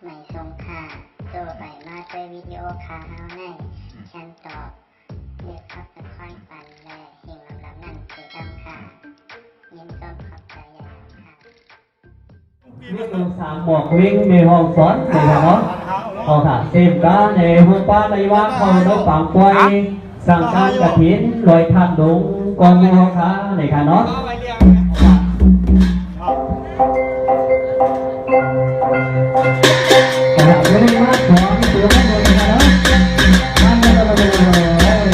ไม่ทรงค่าตัวใบมาด้วยวิดีโอคาเฮาในฉันตอบเลือกขับเป็นค่อยปันและเฮงลำนั่นคือดำค่ะยินต้นขอบใจใหญ่ค่ะนี่คือสามหมวกวิ่งในห้องสอนในถนนห้องถ่ายเต็มก้าในห้องป้าในวัดห้องนกปางกวยสั่งการกระถิ่นลอยทัดดงกองในห้องค้าในถนนขณะนี้วัดของเสือมันในถนนมันไม่ต้องไปเ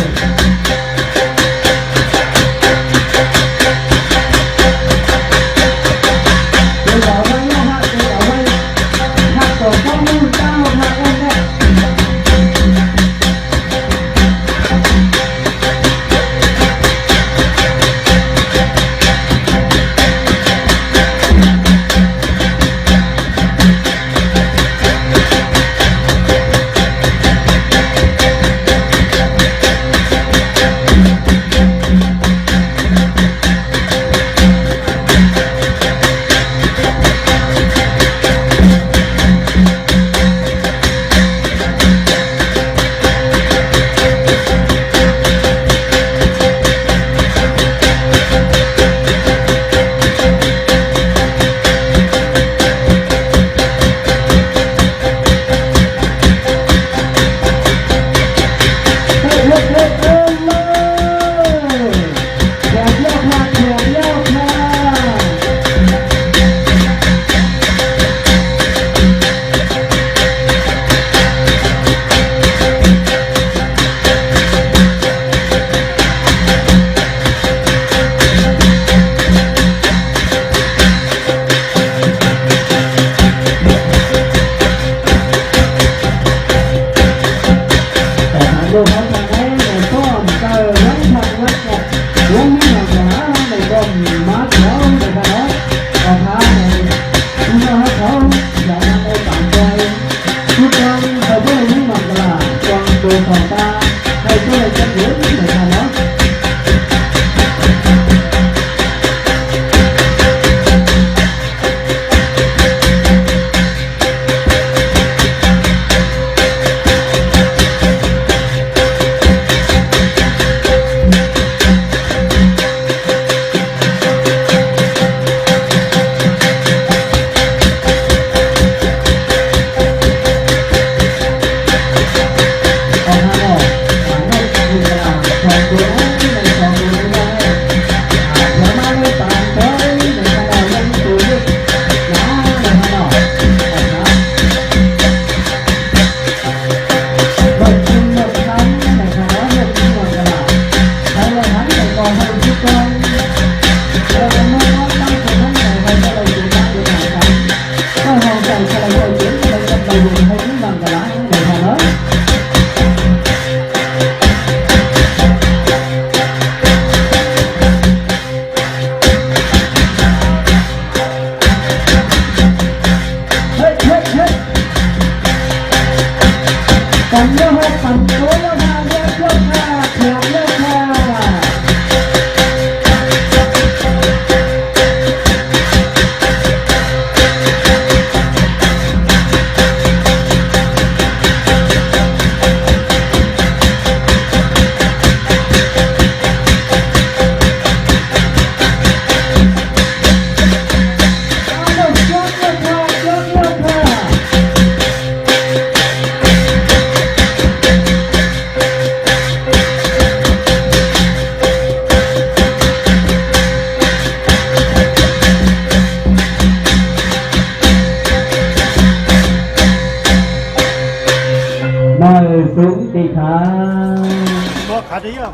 ลยสูงตีขาบอกขาดีอ่ะ